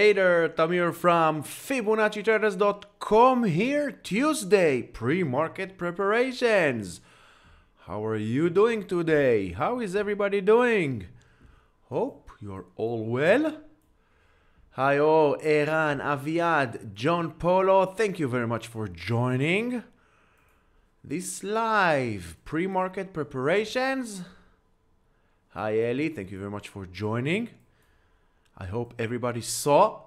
trader, Tamir from Fibonacci-Traders.com here, Tuesday, pre-market preparations. How are you doing today? How is everybody doing? Hope you're all well. Hi, Eran, Aviad, John Polo, thank you very much for joining this live pre-market preparations. Hi, Eli, thank you very much for joining. I hope everybody saw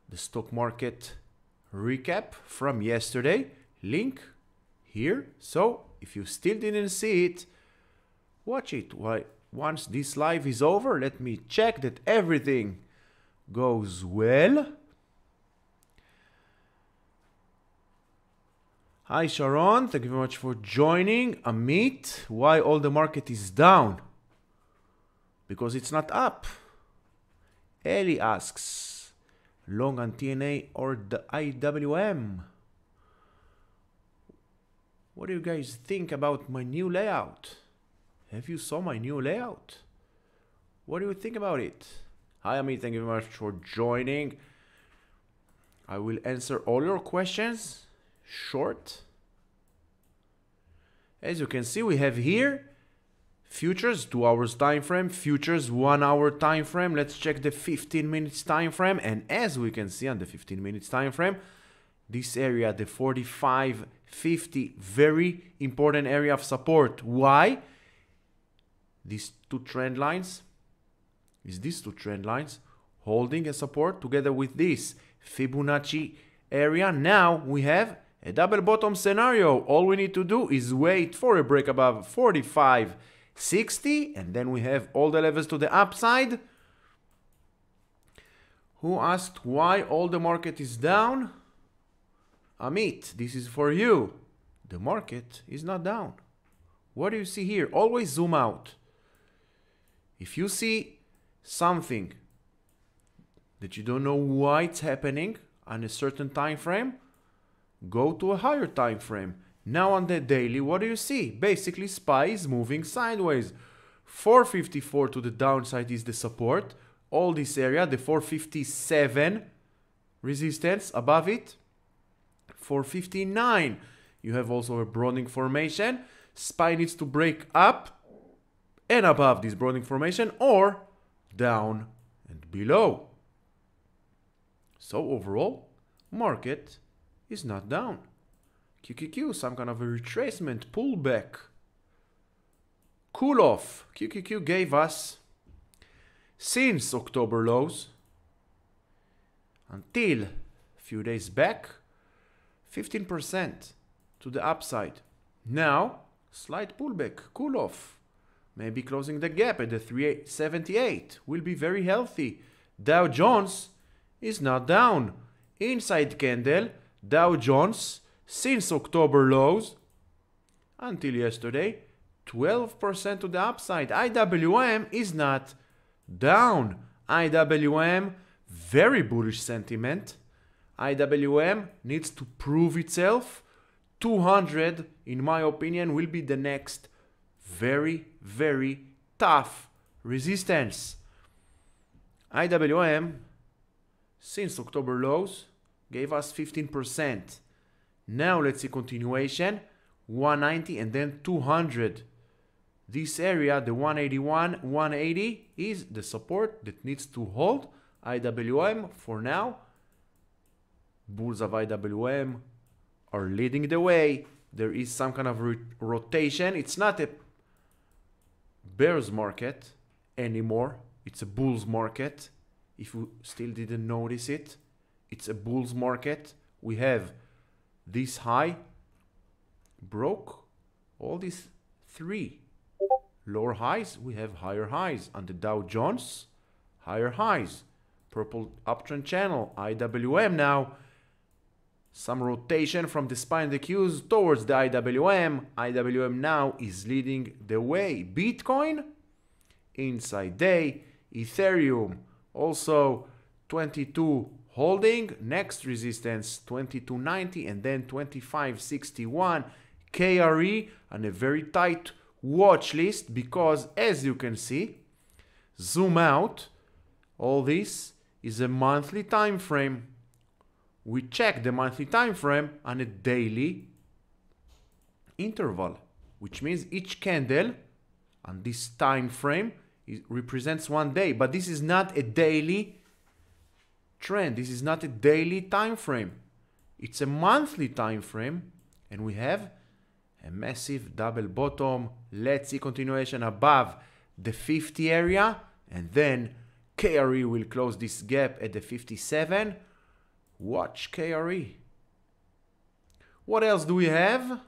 the stock market recap from yesterday. Link here. So if you still didn't see it, watch it. Once this live is over, let me check that everything goes well. Hi Sharon, thank you very much for joining. Amit, why all the market is down? Because it's not up. Eli asks, long on TNA or the IWM? What do you guys think about my new layout? Have you saw my new layout? What do you think about it? Hi Amit, thank you very much for joining. I will answer all your questions short. As you can see, we have here futures 2 hours time frame, futures 1 hour time frame. Let's check the 15 minutes time frame, and as we can see on the 15 minutes time frame, this area, the 45.50, very important area of support. Why? These two trend lines holding a support together with this Fibonacci area. Now we have a double bottom scenario. All we need to do is wait for a break above 45.60, and then we have all the levels to the upside. Who asked why all the market is down? Amit, this is for you. The market is not down. What do you see here? Always zoom out. If you see something that you don't know why it's happening on a certain time frame, go to a higher time frame. Now on the daily, what do you see? Basically, SPY is moving sideways. 454 to the downside is the support. All this area, the 457 resistance above it. 459. You have also a broadening formation. SPY needs to break up and above this broadening formation or down and below. So overall, market is not down. QQQ, some kind of a retracement, pullback, cool off. QQQ gave us, since October lows until a few days back, 15% to the upside. Now, slight pullback, cool off. Maybe closing the gap at the 378 will be very healthy. Dow Jones is not down. Inside candle, Dow Jones, since October lows until yesterday, 12% to the upside. IWM is not down. IWM, very bullish sentiment. IWM needs to prove itself. 200, in my opinion, will be the next very, very tough resistance. IWM, since October lows, gave us 15%. Now let's see continuation, 190 and then 200. This area, the 181, 180 is the support that needs to hold. IWM for now, bulls of IWM are leading the way. There is some kind of rotation. It's not a bear's market anymore. It's a bull's market. If you still didn't notice it, it's a bull's market. We have this high, broke all these three lower highs. We have higher highs on the Dow Jones, higher highs, purple uptrend channel. IWM now, some rotation from the SPY and the Qs towards the IWM. IWM now is leading the way. Bitcoin, inside day. Ethereum, also 22 holding. Next resistance 2290 and then 2561. KRE on a very tight watch list because, as you can see, zoom out, all this is a monthly time frame. We check the monthly time frame on a daily interval, which means each candle on this time frame represents one day. But this is not a daily trend. This is not a daily time frame. It's a monthly time frame, and we have a massive double bottom. Let's see continuation above the 50 area, and then KRE will close this gap at the 57. Watch KRE. What else do we have?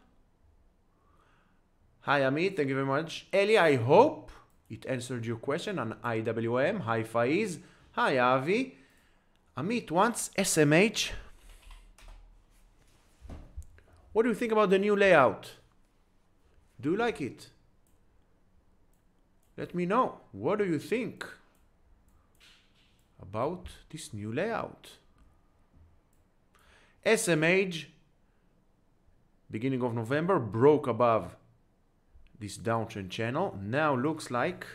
Hi Amit, thank you very much. Eli, I hope it answered your question on IWM. Hi Faiz. Hi Avi. Amit wants SMH. What do you think about the new layout? Do you like it? Let me know. What do you think about this new layout? SMH, beginning of November, broke above this downtrend channel. Now looks like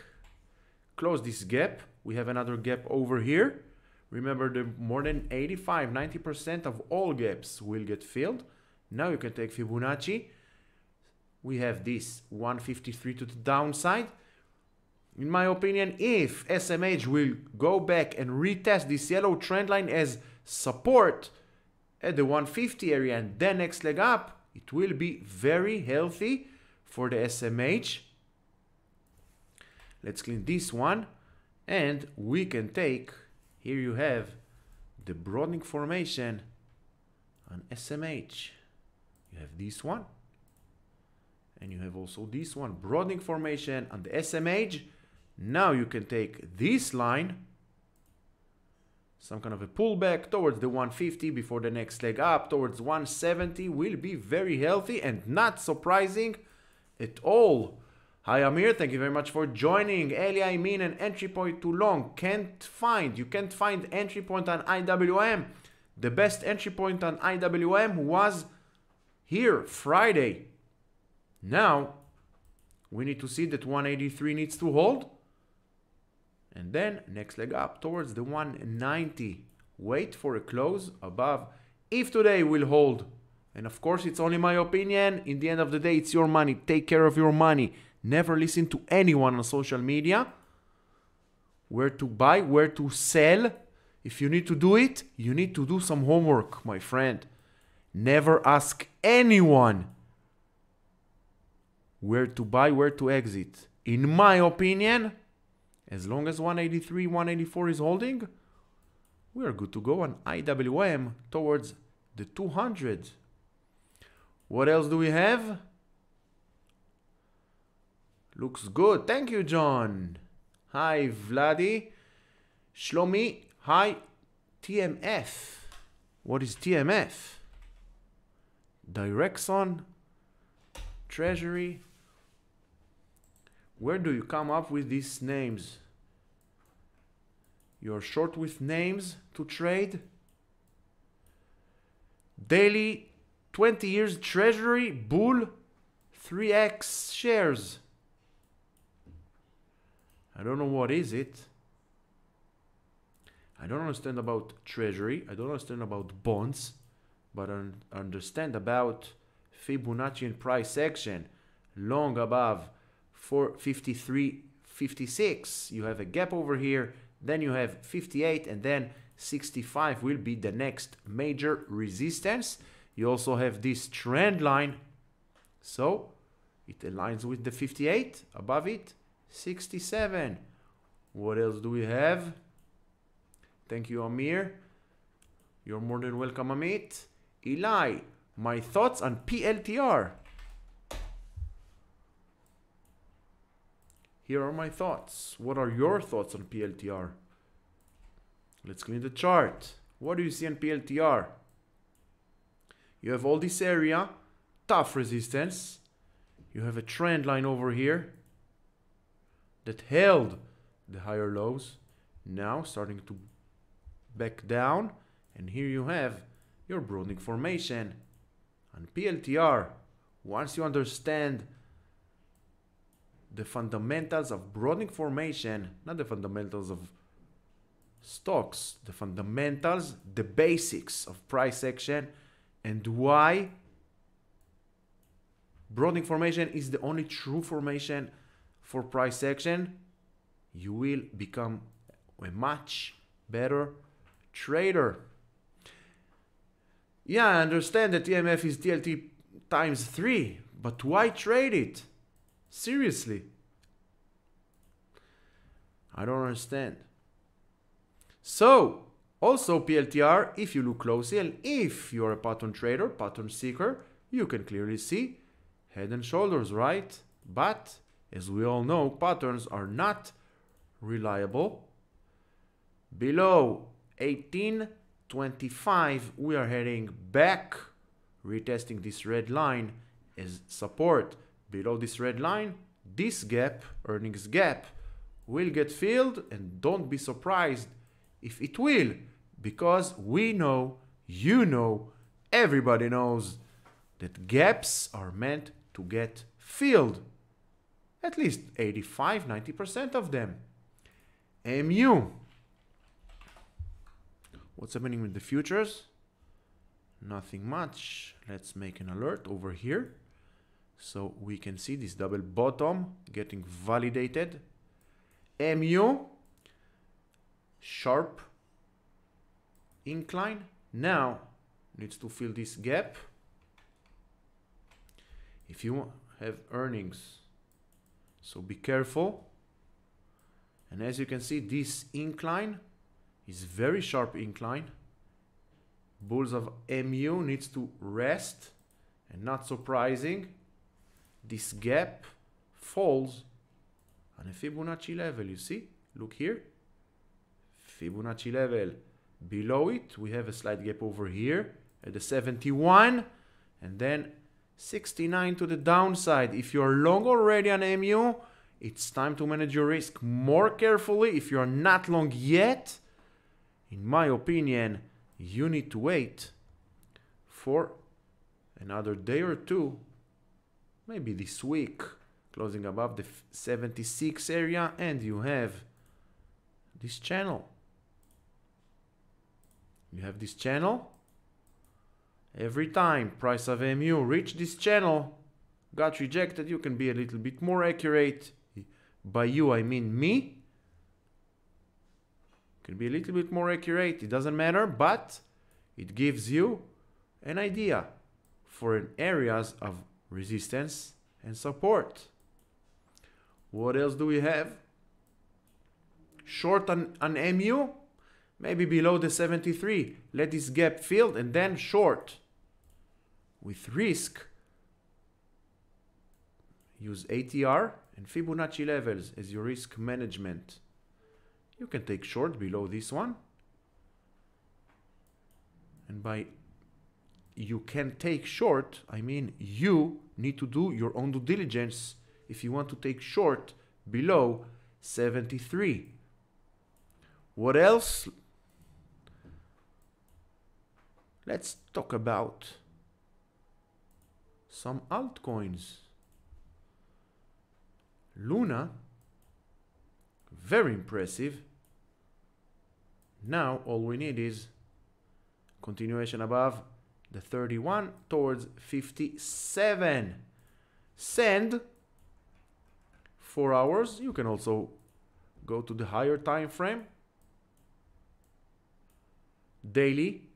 close this gap. We have another gap over here. Remember, the more than 85-90% of all gaps will get filled. Now you can take Fibonacci. We have this 153 to the downside. In my opinion, if SMH will go back and retest this yellow trend line as support at the 150 area and then next leg up, it will be very healthy for the SMH. Let's clean this one, and we can take, here you have the broadening formation on SMH. You have this one, and you have also this one, broadening formation on the SMH. Now you can take this line, some kind of a pullback towards the 150 before the next leg up towards 170 will be very healthy and not surprising at all. Hi Amir, thank you very much for joining. Eli, I mean an entry point too long. You can't find entry point on IWM. The best entry point on IWM was here, Friday. Now, we need to see that 183 needs to hold. And then next leg up towards the 190. Wait for a close above. If today will hold, and of course it's only my opinion, in the end of the day it's your money. Take care of your money. Never listen to anyone on social media. Where to buy, where to sell. If you need to do it, you need to do some homework, my friend. Never ask anyone where to buy, where to exit. In my opinion, as long as 183, 184 is holding, we are good to go on IWM towards the 200. What else do we have? Looks good. Thank you, John. Hi, Vladi. Shlomi. Hi, TMF. What is TMF? Direxon. Treasury. Where do you come up with these names? You're short with names to trade? Daily 20 years treasury bull 3x shares. I don't know what is it. I don't understand about treasury. I don't understand about bonds, but I understand about Fibonacci and price action. Long above 453, 56. You have a gap over here. Then you have 58, and then 65 will be the next major resistance. You also have this trend line. So it aligns with the 58. Above it, 67. What else do we have? Thank you, Amir. You're more than welcome, Amit. Eli, my thoughts on PLTR. Here are my thoughts. What are your thoughts on PLTR? Let's clean the chart. What do you see on PLTR? You have all this area, tough resistance. You have a trend line over here that held the higher lows. Now starting to back down. And here you have your broadening formation. On PLTR, once you understand the fundamentals of broadening formation, not the fundamentals of stocks, the fundamentals, the basics of price action, and why broadening formation is the only true formation for price action, you will become a much better trader. Yeah, I understand that EMF is TLT times 3, but why trade it? Seriously. I don't understand. So, also PLTR, if you look closely, and if you're a pattern trader, pattern seeker, you can clearly see head and shoulders, right? But, as we all know, patterns are not reliable. Below 1825, we are heading back, retesting this red line as support. Below this red line, this gap, earnings gap, will get filled, and don't be surprised if it will, because we know, you know, everybody knows that gaps are meant to get filled. At least 85–90% of them. MU. What's happening with the futures? Nothing much. Let's make an alert over here so we can see this double bottom getting validated. MU, sharp incline, now needs to fill this gap. If you have earnings, so be careful. And as you can see, this incline is very sharp incline. Bulls of MU needs to rest, and not surprising, this gap falls on a Fibonacci level. You see, look here, Fibonacci level. Below it, we have a slight gap over here at the 71, and then 69 to the downside. If you're long already on MU, it's time to manage your risk more carefully. If you're not long yet, in my opinion, you need to wait for another day or two, maybe this week, closing above the 76 area, and you have this channel. You have this channel. Every time price of MU reach this channel, got rejected, you can be a little bit more accurate. By you, I mean me. Can be a little bit more accurate, it doesn't matter, but it gives you an idea for an areas of resistance and support. What else do we have? Short on MU, maybe below the 73. Let this gap fill and then short. With risk, use ATR and Fibonacci levels as your risk management. You can take short below this one. And by you can take short, I mean you need to do your own due diligence if you want to take short below 73. What else? Let's talk about some altcoins. Luna, very impressive. Now all we need is continuation above the 31 towards 57. Send 4 hours. You can also go to the higher time frame. Daily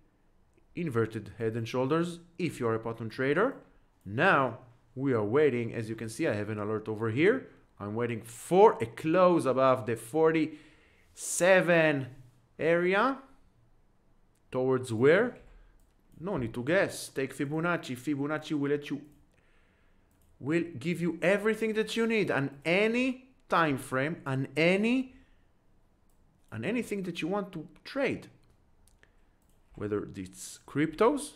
inverted head and shoulders if you're a pattern trader. Now we are waiting. As you can see, I have an alert over here. I'm waiting for a close above the 47 area. Towards where? No need to guess. Take Fibonacci. Fibonacci will give you everything that you need on any time frame, on anything that you want to trade. Whether it's cryptos,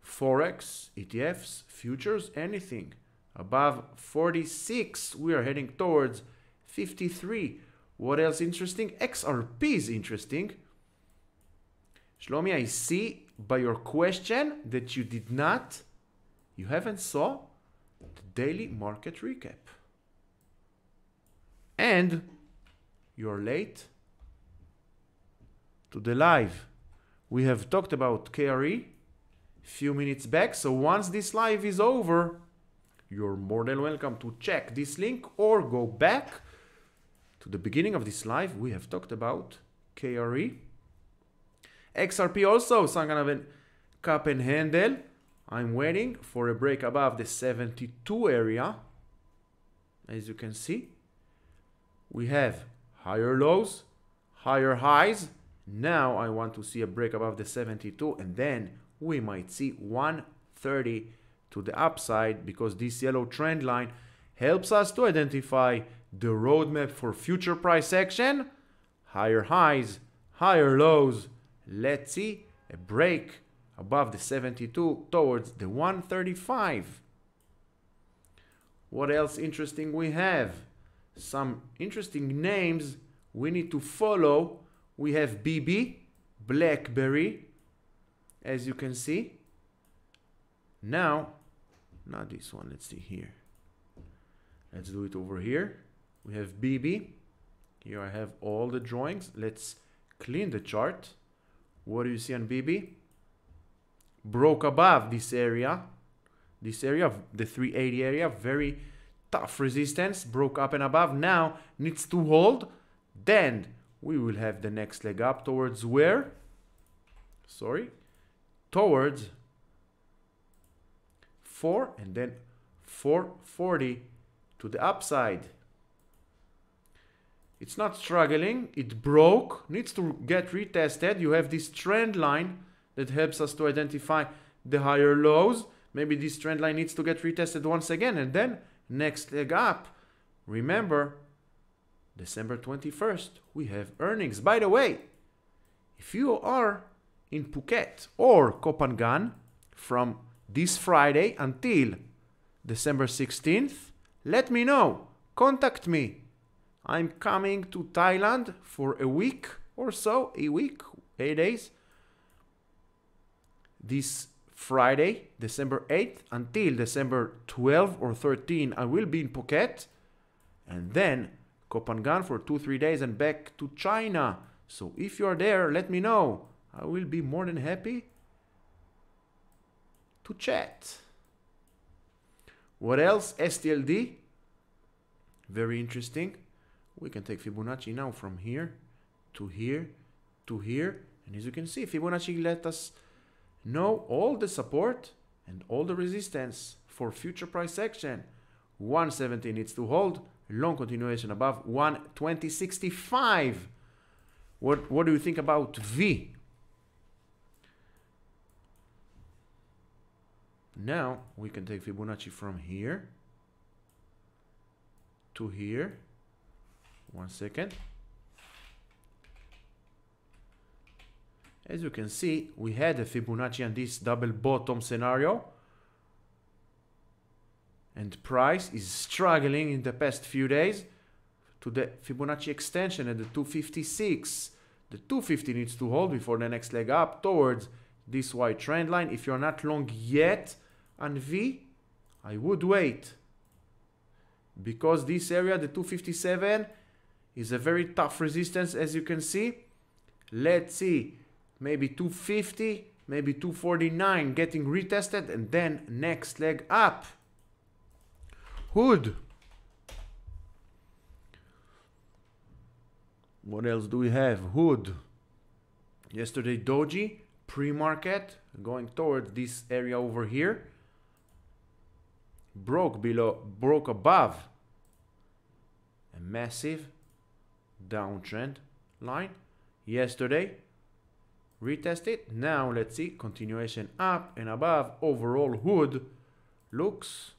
Forex, ETFs, futures, anything. Above 46, we are heading towards 53. What else interesting? XRP is interesting. Shlomi, I see by your question that you haven't saw the daily market recap. And you're late to the live. We have talked about KRE few minutes back, so once this live is over, you're more than welcome to check this link or go back to the beginning of this live. We have talked about KRE. XRP also, some kind of a cup and handle. I'm waiting for a break above the 72 area. As you can see, we have higher lows, higher highs. Now I want to see a break above the 72, and then we might see 130 to the upside, because this yellow trend line helps us to identify the roadmap for future price action. Higher highs, higher lows. Let's see a break above the 72 towards the 135. What else interesting we have? Some interesting names we need to follow. We have BB, BlackBerry, as you can see. Now, not this one, let's see here. Let's do it over here. We have BB. Here I have all the drawings. Let's clean the chart. What do you see on BB? Broke above this area. This area, the 380 area, very tough resistance. Broke up and above. Now needs to hold. Then we will have the next leg up towards where? Sorry. Towards 4 and then 440 to the upside. It's not struggling, it broke, needs to get retested. You have this trend line that helps us to identify the higher lows. Maybe this trend line needs to get retested once again, and then next leg up. Remember, December 21st, we have earnings. By the way, if you are in Phuket or Koh Phangan from this Friday until December 16th, let me know, contact me. I'm coming to Thailand for a week or so, 8 days. This Friday, December 8th until December 12 or 13, I will be in Phuket. And then Koh Phangan for 2-3 days and back to China. So if you're there, let me know. I will be more than happy to chat. What else? STLD. Very interesting. We can take Fibonacci now from here to here to here. And as you can see, Fibonacci let us know all the support and all the resistance for future price action. 170 needs to hold. Long continuation above 120.65. What do you think about V? Now we can take Fibonacci from here to here. 1 second. As you can see, we had a Fibonacci on this double bottom scenario, and price is struggling in the past few days to the Fibonacci extension at the 256. The 250 needs to hold before the next leg up towards this white trend line. If you're not long yet on V, I would wait, because this area, the 257, is a very tough resistance, as you can see. Let's see, maybe 250, maybe 249 getting retested, and then next leg up. Hood. What else do we have? Hood. Yesterday Doji, pre-market, going towards this area over here. Broke above a massive downtrend line yesterday. Retested. Now let's see, continuation up and above. Overall hood looks,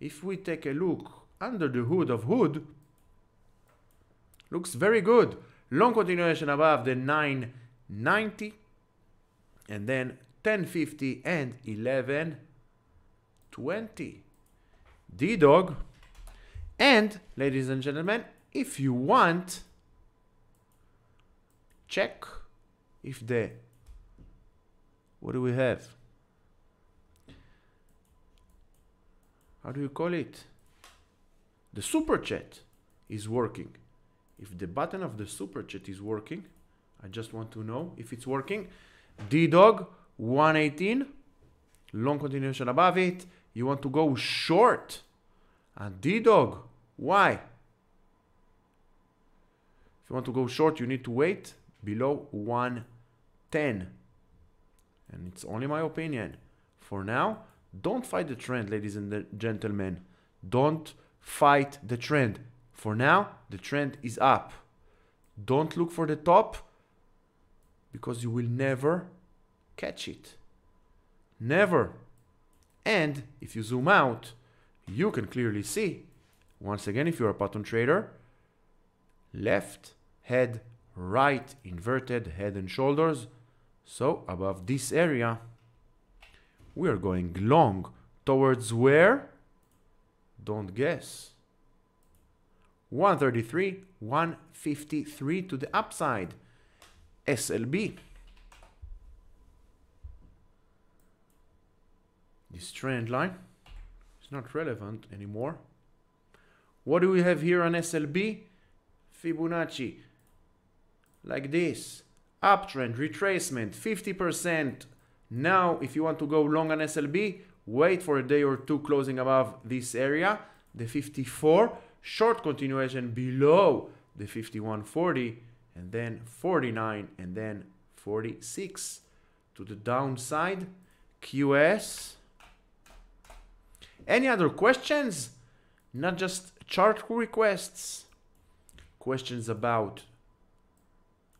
if we take a look under the hood of hood, looks very good. Long continuation above the 990 and then 1050 and 1120. D-Dog. And ladies and gentlemen, if you want, check if the, what do we have? How do you call it? The super chat is working. if the button of the super chat is working. I just want to know if it's working. D-Dog 118, long continuation above it. You want to go short. And D-Dog, why? If you want to go short, you need to wait below 110. And it's only my opinion. For now, don't fight the trend, ladies and gentlemen. Don't fight the trend. For now, the trend is up. Don't look for the top, because you will never catch it. Never. And if you zoom out, you can clearly see, once again, if you're a pattern trader, left head, right inverted head and shoulders. So above this area, we are going long towards where? Don't guess. 133, 153 to the upside. SLB. This trend line is not relevant anymore. What do we have here on SLB? Fibonacci. Like this. Uptrend, retracement, 50%. Now, if you want to go long on SLB, wait for a day or two closing above this area, the 54. Short continuation below the 51.40, and then 49, and then 46 to the downside. QS. Any other questions? Not just chart requests. Questions about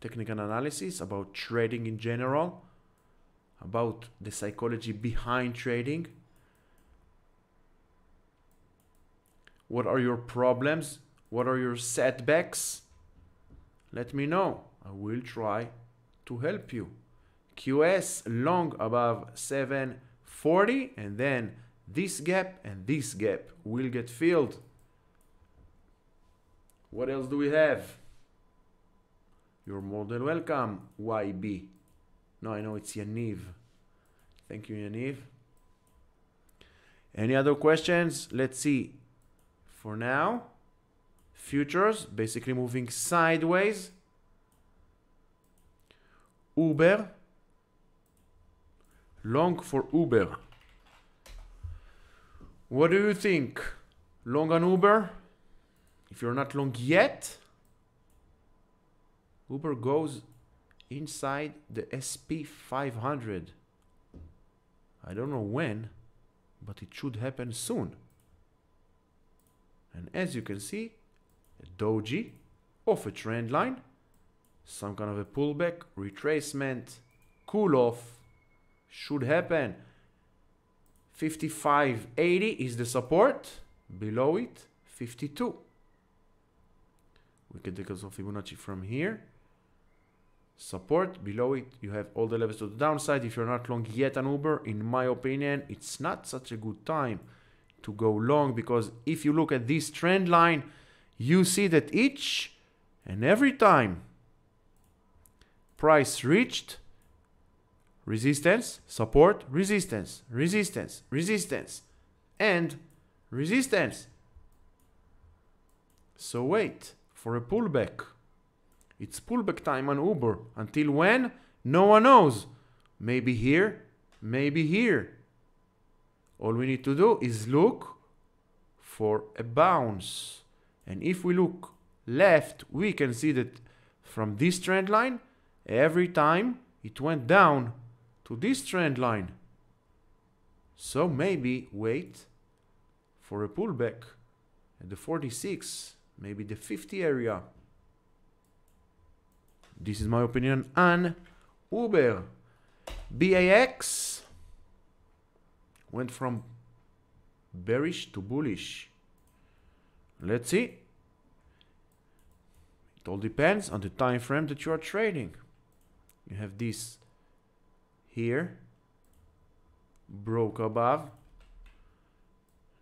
technical analysis, about trading in general, about the psychology behind trading. What are your problems? What are your setbacks? Let me know. I will try to help you. QS long above 740, and then this gap and this gap will get filled. What else do we have? You're more than welcome, YB. No, I know it's Yaniv. Thank you, Yaniv. Any other questions? Let's see. For now, futures basically moving sideways. Uber. Long for Uber. What do you think? Long on Uber? If you're not long yet, Uber goes inside the SP 500. I don't know when, but it should happen soon. And as you can see, a doji off a trend line, some kind of a pullback, retracement, cool off, should happen. 55.80 is the support, below it 52. We can take also Fibonacci from here. Support, below it you have all the levels to the downside. If you're not long yet on Uber, in my opinion, it's not such a good time to go long, because if you look at this trend line, you see that each and every time price reached resistance, support, resistance, resistance, resistance, and resistance. So wait for a pullback. It's pullback time on Uber. Until when? No one knows. Maybe here, maybe here. All we need to do is look for a bounce. And if we look left, we can see that from this trend line, every time it went down to this trend line. So maybe wait for a pullback at the 46, maybe the 50 area. This is my opinion on Uber. BAX went from bearish to bullish. Let's see. It all depends on the time frame that you are trading. You have this here, broke above.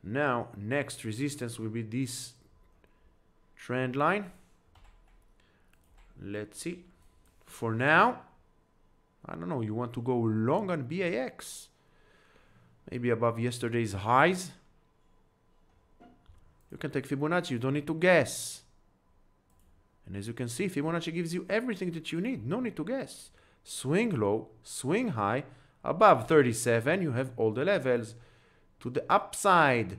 Now next resistance will be this trend line. Let's see. For now, I don't know, you want to go long on BAX, maybe above yesterday's highs. You can take Fibonacci, you don't need to guess. And as you can see, Fibonacci gives you everything that you need. No need to guess. Swing low, swing high. Above 37, you have all the levels to the upside.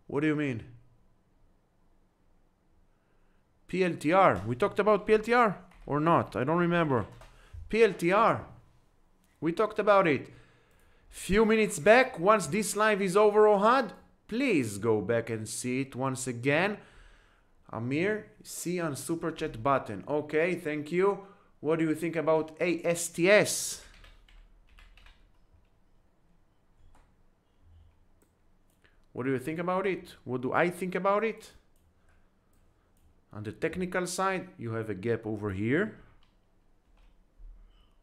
What do you mean? PLTR. We talked about PLTR or not? I don't remember. PLTR. We talked about it. Few minutes back, once this live is over, Ohad, please go back and see it once again. Amir, see on super chat button. Okay, thank you. What do you think about ASTS? What do you think about it? What do I think about it? On the technical side, you have a gap over here.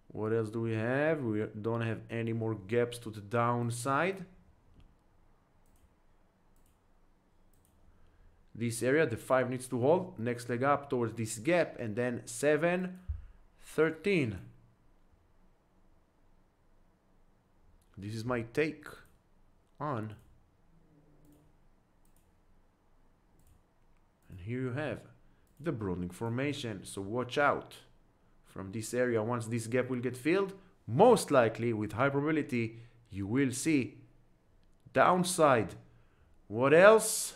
What else do we have? We don't have any more gaps to the downside. This area, the 5 needs to hold. Next leg up towards this gap, and then 7, 13. This is my take on. And here you have the broadening formation. So watch out from this area. Once this gap will get filled, most likely with high probability, you will see downside. What else?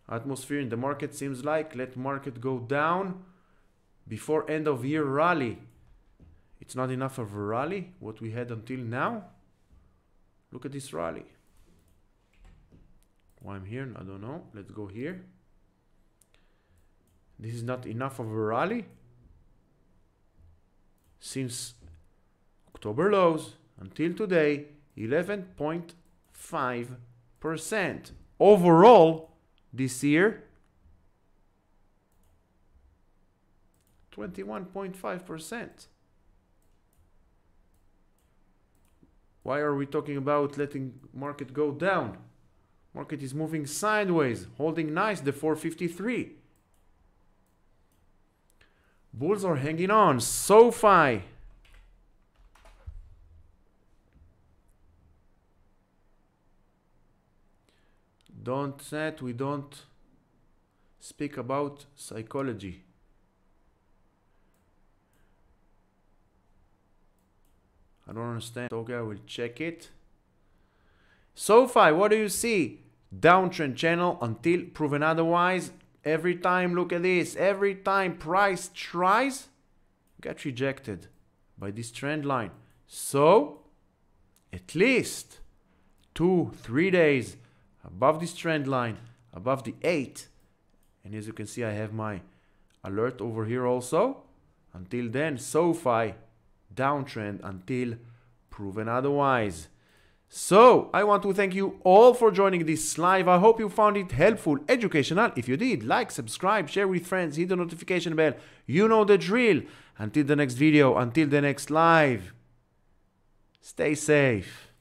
Atmosphere in the market seems like let market go down before end of year rally. It's not enough of a rally, what we had until now. Look at this rally. Why I'm here, I don't know. Let's go here. This is not enough of a rally. Since October lows until today, 11.5%. Overall, this year, 21.5%. Why are we talking about letting market go down? Market is moving sideways, holding nice the 453. Bulls are hanging on. SoFi. We don't speak about psychology. I don't understand. Okay, I will check it. SoFi, what do you see? Downtrend channel until proven otherwise. Every time, look at this. Every time price tries, get rejected by this trend line. So, at least 2-3 days above this trend line, above the 8. And as you can see, I have my alert over here also. Until then, SoFi, downtrend until proven otherwise. So, I want to thank you all for joining this live. I hope you found it helpful, educational. If you did, like, subscribe, share with friends, hit the notification bell. You know the drill. Until the next video, until the next live, stay safe.